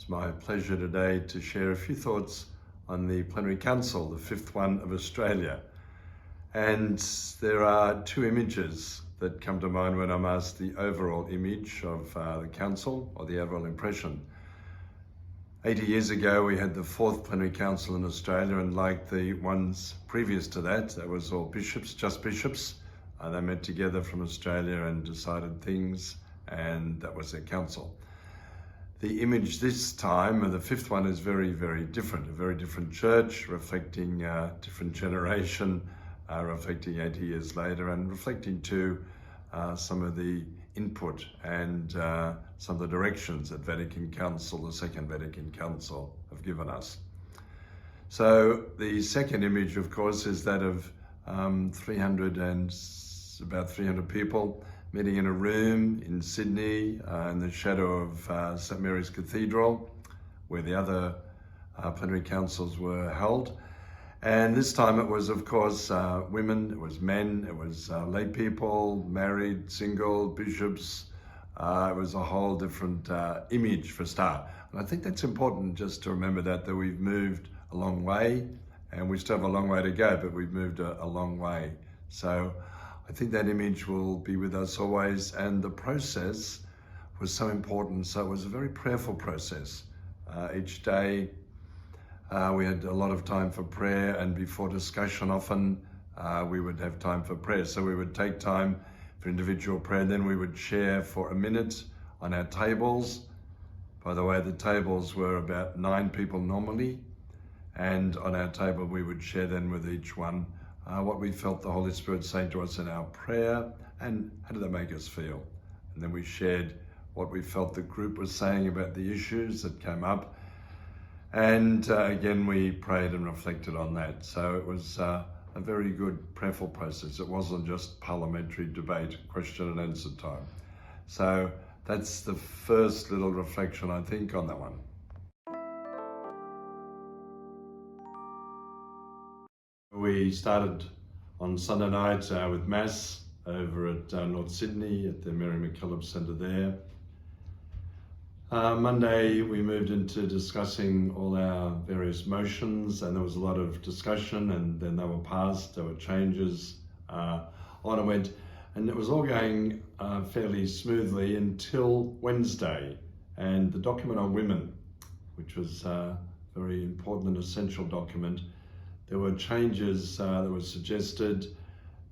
It's my pleasure today to share a few thoughts on the Plenary Council, the fifth one of Australia. And there are two images that come to mind when I'm asked the overall image of the Council, or the overall impression. 80 years ago, we had the fourth Plenary Council in Australia, and like the ones previous to that, that was all bishops, just bishops. They met together from Australia and decided things, and that was their council. The image this time, of the fifth one, is very, very different. A very different church, reflecting a different generation, reflecting 80 years later, and reflecting too some of the input and some of the directions that Vatican Council, the Second Vatican Council, have given us. So the second image, of course, is that of about 300 people meeting in a room in Sydney in the shadow of St Mary's Cathedral, where the other plenary councils were held. And this time it was, of course, women, it was men, it was lay people, married, single, bishops. It was a whole different image for a start. And I think that's important just to remember that we've moved a long way, and we still have a long way to go, but we've moved a long way. So I think that image will be with us always, and the process was so important. So it was a very prayerful process. Each day we had a lot of time for prayer, and before discussion often we would have time for prayer. So we would take time for individual prayer, then we would share for a minute on our tables. By the way, the tables were about 9 people normally, and on our table we would share then with each one what we felt the Holy Spirit saying to us in our prayer, and how did that make us feel. And then we shared what we felt the group was saying about the issues that came up, and again we prayed and reflected on that. So it was a very good prayerful process. It wasn't just parliamentary debate, question and answer time. So that's the first little reflection, I think, on that one. We started on Sunday night with Mass over at North Sydney at the Mary McKillop Centre there. Monday we moved into discussing all our various motions, and there was a lot of discussion, and then they were passed, there were changes, on and went, and it was all going fairly smoothly until Wednesday, and the document on women, which was a very important and essential document. There were changes that were suggested.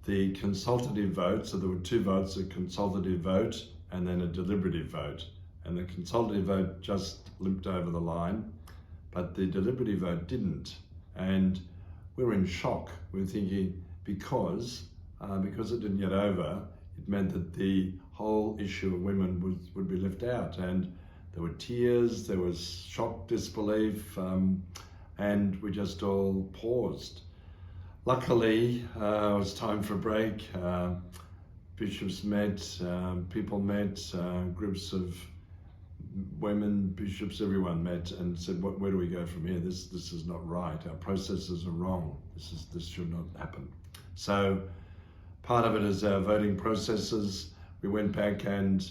The consultative vote, so there were 2 votes, a consultative vote and then a deliberative vote. And the consultative vote just limped over the line, but the deliberative vote didn't. And we were in shock. We were thinking because it didn't get over, it meant that the whole issue of women would be left out. And there were tears, there was shock, disbelief, and we just all paused. Luckily, it was time for a break. Bishops met, people met, groups of women, bishops, everyone met and said, where do we go from here? This is not right. Our processes are wrong. This should not happen. So part of it is our voting processes. We went back, and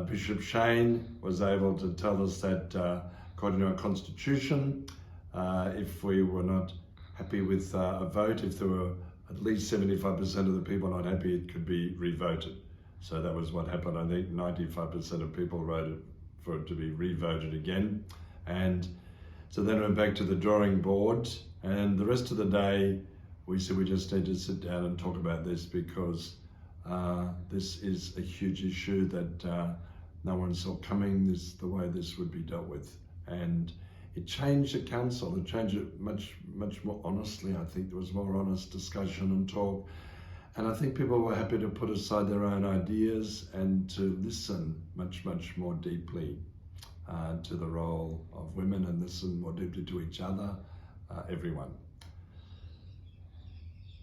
Bishop Shane was able to tell us that according to our constitution, if we were not happy with a vote, if there were at least 75% of the people not happy, it could be revoted. So that was what happened. I think 95% of people voted for it to be revoted again. And so then we went back to the drawing board, and the rest of the day we said we just need to sit down and talk about this, because this is a huge issue that no one saw coming, the way this would be dealt with. And it changed the council. It changed it much more honestly. I think there was more honest discussion and talk. And I think people were happy to put aside their own ideas and to listen much more deeply to the role of women, and listen more deeply to each other, everyone.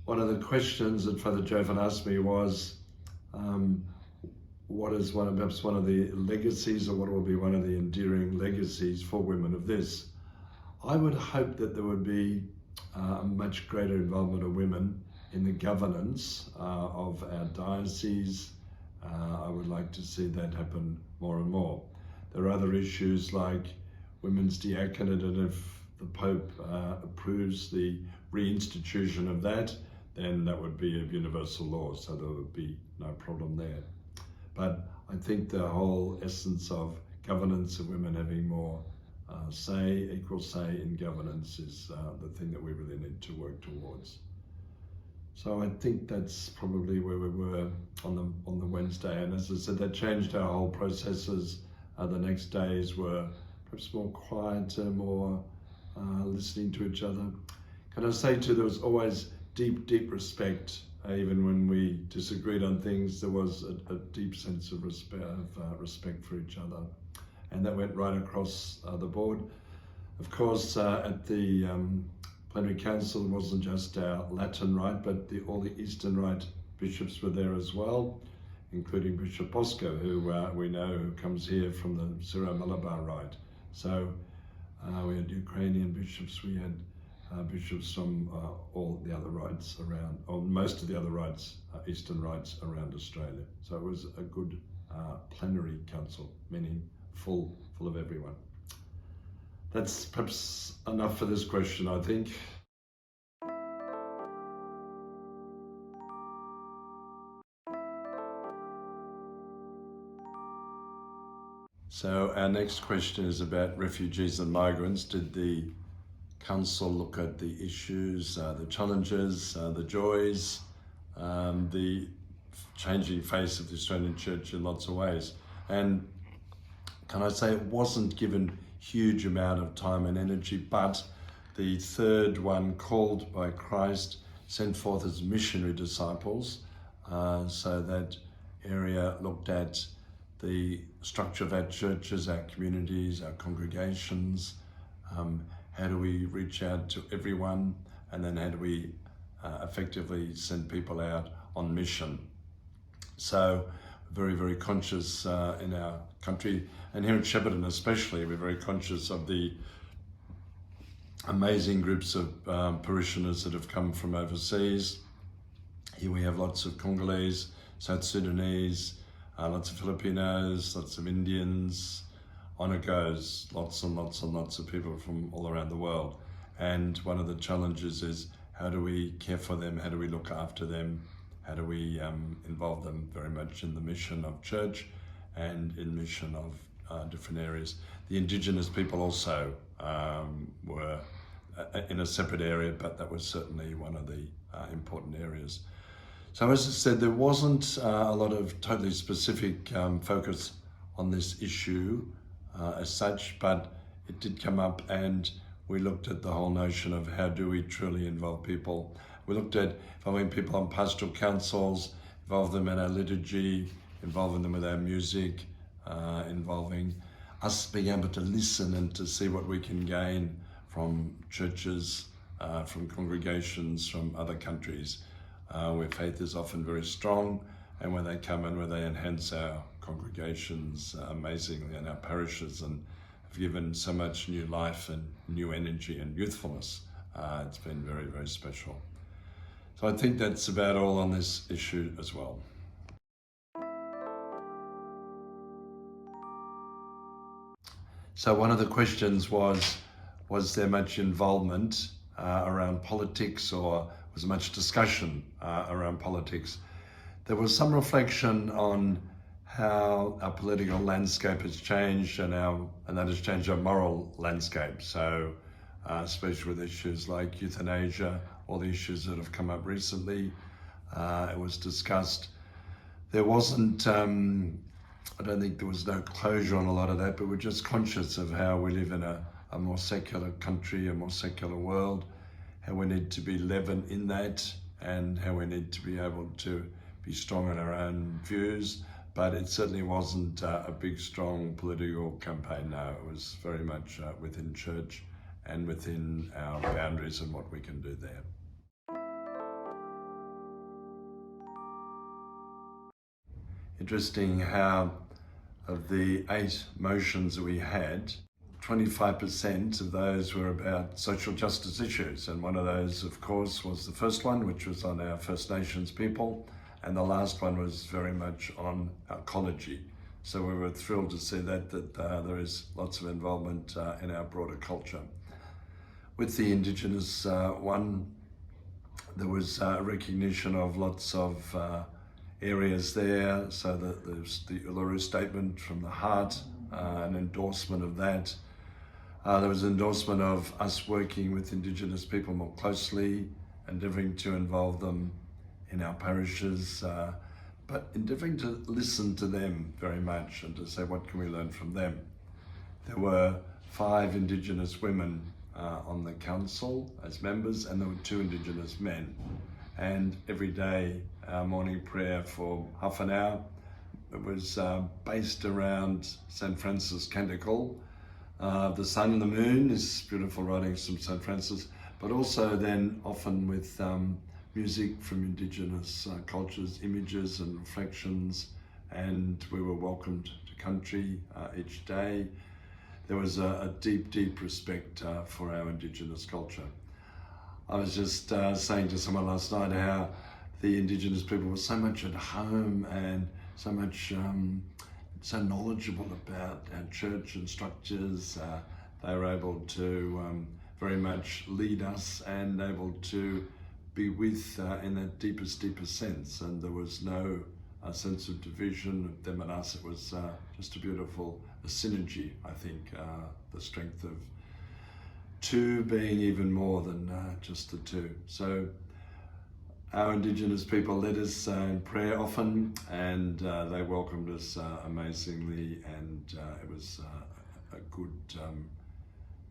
One of the questions that Father Jovan asked me was, what is perhaps one of the legacies, or what will be one of the enduring legacies for women of this? I would hope that there would be a much greater involvement of women in the governance of our diocese. I would like to see that happen more and more. There are other issues like women's diaconate, and if the Pope approves the reinstitution of that, then that would be of universal law, so there would be no problem there. But I think the whole essence of governance of women having more equal say in governance is the thing that we really need to work towards. So I think that's probably where we were on the Wednesday, and as I said, that changed our whole processes. The next days were perhaps more quieter, more listening to each other. Can I say too, there was always deep respect. Even when we disagreed on things, there was a deep sense of respect for each other. And that went right across the board. Of course, at the Plenary Council, it wasn't just our Latin Rite, but all the Eastern Rite bishops were there as well, including Bishop Bosco, who we know who comes here from the Syro-Malabar Rite. So we had Ukrainian bishops, we had bishops from all the other rites around, or most of the other rites, Eastern rites around Australia. So it was a good plenary council, meaning full of everyone. That's perhaps enough for this question, I think. So our next question is about refugees and migrants. Did the Council look at the issues, the challenges, the joys, the changing face of the Australian Church in lots of ways? And can I say it wasn't given huge amount of time and energy, but the third one, called by Christ, sent forth as missionary disciples. So that area looked at the structure of our churches, our communities, our congregations. How do we reach out to everyone? And then how do we effectively send people out on mission? So very conscious in our country, and here at Shepparton especially, we're very conscious of the amazing groups of parishioners that have come from overseas. Here we have lots of Congolese, South Sudanese, lots of Filipinos, lots of Indians. On it goes, lots and lots of people from all around the world. And one of the challenges is, how do we care for them? How do we look after them? How do we involve them very much in the mission of church and in mission of different areas? The Indigenous people also were in a separate area, but that was certainly one of the important areas. So as I said, there wasn't a lot of totally specific focus on this issue as such, but it did come up, and we looked at the whole notion of how do we truly involve people. We looked at involving people on pastoral councils, involve them in our liturgy, involving them with our music, involving us being able to listen and to see what we can gain from churches, from congregations, from other countries, where faith is often very strong, and where they come and where they enhance our congregations amazingly and our parishes, and have given so much new life and new energy and youthfulness. It's been very special. So I think that's about all on this issue as well. So one of the questions was there much involvement around politics, or was there much discussion around politics? There was some reflection on how our political landscape has changed, and that has changed our moral landscape. So especially with issues like euthanasia, all the issues that have come up recently, it was discussed. There wasn't, I don't think there was no closure on a lot of that, but we're just conscious of how we live in a more secular country, a more secular world, how we need to be leaven in that, and how we need to be able to be strong in our own views. But it certainly wasn't a big, strong political campaign, no. It was very much within church and within our boundaries and what we can do there. Interesting how of the 8 motions that we had, 25% of those were about social justice issues. And one of those, of course, was the first one, which was on our First Nations people. And the last one was very much on ecology. So we were thrilled to see that there is lots of involvement in our broader culture. With the Indigenous one, there was recognition of lots of areas there, so that there's the Uluru Statement from the Heart, an endorsement of that. There was an endorsement of us working with Indigenous people more closely, endeavouring to involve them in our parishes, but endeavouring to listen to them very much and to say, what can we learn from them? There were 5 Indigenous women on the council as members, and there were 2 Indigenous men. And every day, our morning prayer for half an hour, it was based around St. Francis Canticle. The sun and the moon is beautiful writings from St. Francis, but also then often with music from Indigenous cultures, images and reflections, and we were welcomed to country each day. There was a deep, deep respect for our Indigenous culture. I was just saying to someone last night how the Indigenous people were so much at home and so much so knowledgeable about our church and structures. They were able to very much lead us and able to be with in that deepest sense, and there was no sense of division of them and us. It was just a beautiful synergy, I think, the strength of 2 being even more than just the 2. So our Indigenous people led us in prayer often, and they welcomed us amazingly, and it was a good,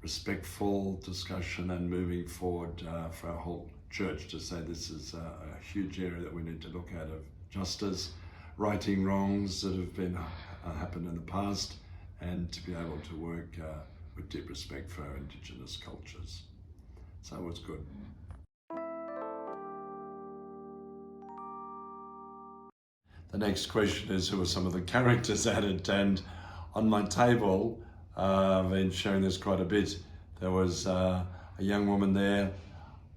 respectful discussion and moving forward for our whole church to say this is a huge area that we need to look at of justice, righting wrongs that have been happened in the past, and to be able to work with deep respect for our Indigenous cultures. So it was good. The next question is, who are some of the characters added? And on my table, I've been sharing this quite a bit. There was a young woman there,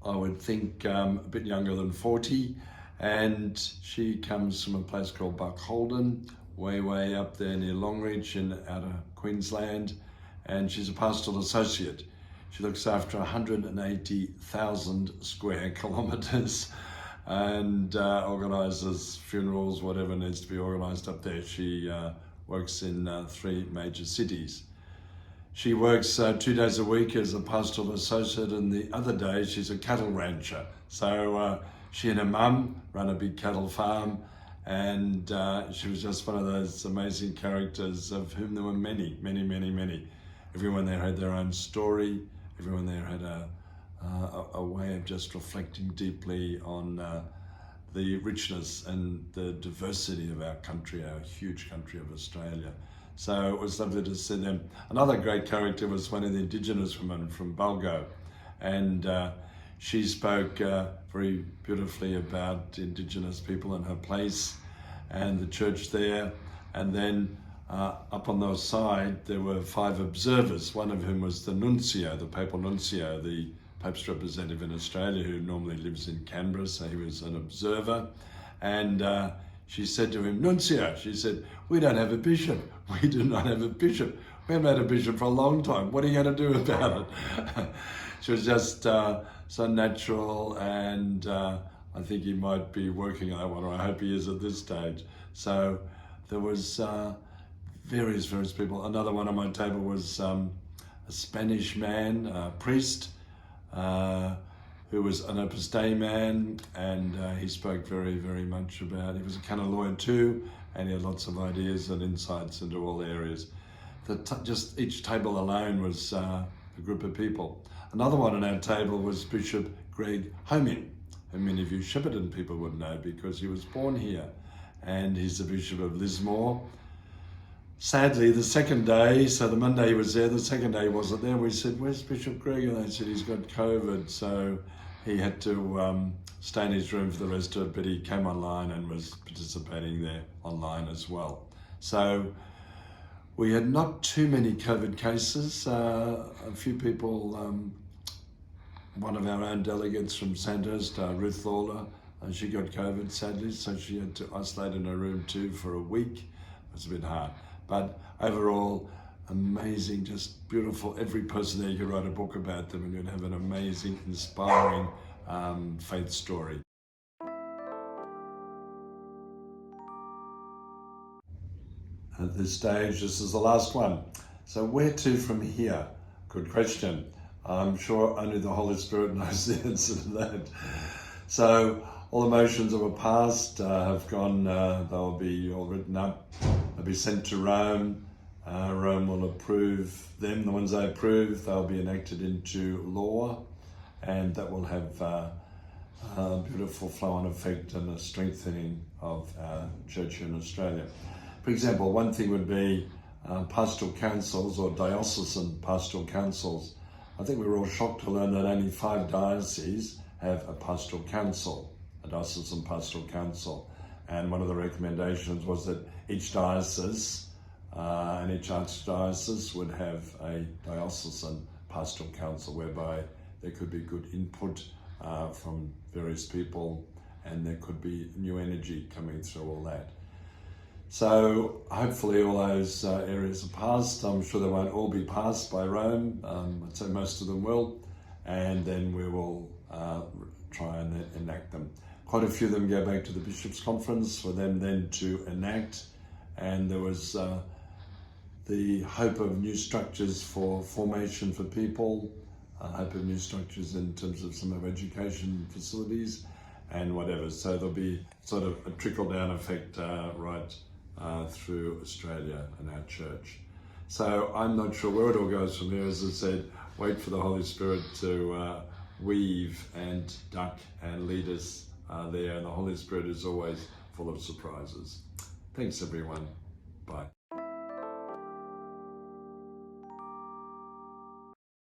I would think a bit younger than 40, and she comes from a place called Buckholden, way up there near Longreach in outer Queensland, and she's a pastoral associate. She looks after 180,000 square kilometres and organises funerals, whatever needs to be organised up there. She works in 3 major cities. She works 2 days a week as a pastoral associate, and the other day she's a cattle rancher. So she and her mum run a big cattle farm, and she was just one of those amazing characters of whom there were many. Everyone there had their own story. Everyone there had a way of just reflecting deeply on the richness and the diversity of our country, our huge country of Australia. So it was lovely to see them. Another great character was one of the Indigenous women from Bulgo, and she spoke very beautifully about Indigenous people and her place and the church there. And then up on the side there were 5 observers, one of whom was the nuncio, the papal nuncio, the Pope's representative in Australia, who normally lives in Canberra, so he was an observer. And she said to him, "Nuncio," she said, "we don't have a bishop. We do not have a bishop. We haven't had a bishop for a long time. What are you going to do about it?" She was just so natural, and I think he might be working on that one, or I hope he is at this stage. So there was various people. Another one on my table was a Spanish man, a priest, who was an Opus Dei man, and he spoke very much about, he was a canon lawyer too, and he had lots of ideas and insights into all areas. Just each table alone was a group of people. Another one on our table was Bishop Greg Homin, who many of you Shepparton people would know because he was born here, and he's the Bishop of Lismore. Sadly, the second day, so the Monday he was there, the second day he wasn't there. We said, "Where's Bishop Greg?" And they said he's got COVID, so he had to stay in his room for the rest of it, but he came online and was participating there online as well. So we had not too many COVID cases. A few people, one of our own delegates from Sandhurst, Ruth Lawler, she got COVID sadly, so she had to isolate in her room too for a week. was a bit hard. But overall, amazing, just beautiful. Every person there, you could write a book about them and you'd have an amazing, inspiring faith story. At this stage, this is the last one. So where to from here? Good question. I'm sure only the Holy Spirit knows the answer to that. So all the motions that were passed have gone, they'll be all written up, they'll be sent to Rome. Rome will approve them. The ones they approve, they'll be enacted into law, and that will have a beautiful flow-on effect and a strengthening of our church in Australia. For example, one thing would be pastoral councils or diocesan pastoral councils. I think we were all shocked to learn that only 5 dioceses have a pastoral council, a diocesan pastoral council. And one of the recommendations was that each diocese and each archdiocese would have a diocesan pastoral council whereby there could be good input from various people and there could be new energy coming through all that. So hopefully all those areas are passed. I'm sure they won't all be passed by Rome. I'd say most of them will. And then we will try and enact them. Quite a few of them go back to the Bishops' Conference for them then to enact. And there was the hope of new structures for formation for people, hope of new structures in terms of some of education facilities and whatever. So there'll be sort of a trickle-down effect right through Australia and our church. So I'm not sure where it all goes from here. As I said, wait for the Holy Spirit to weave and duck and lead us there. And the Holy Spirit is always full of surprises. Thanks everyone. Bye.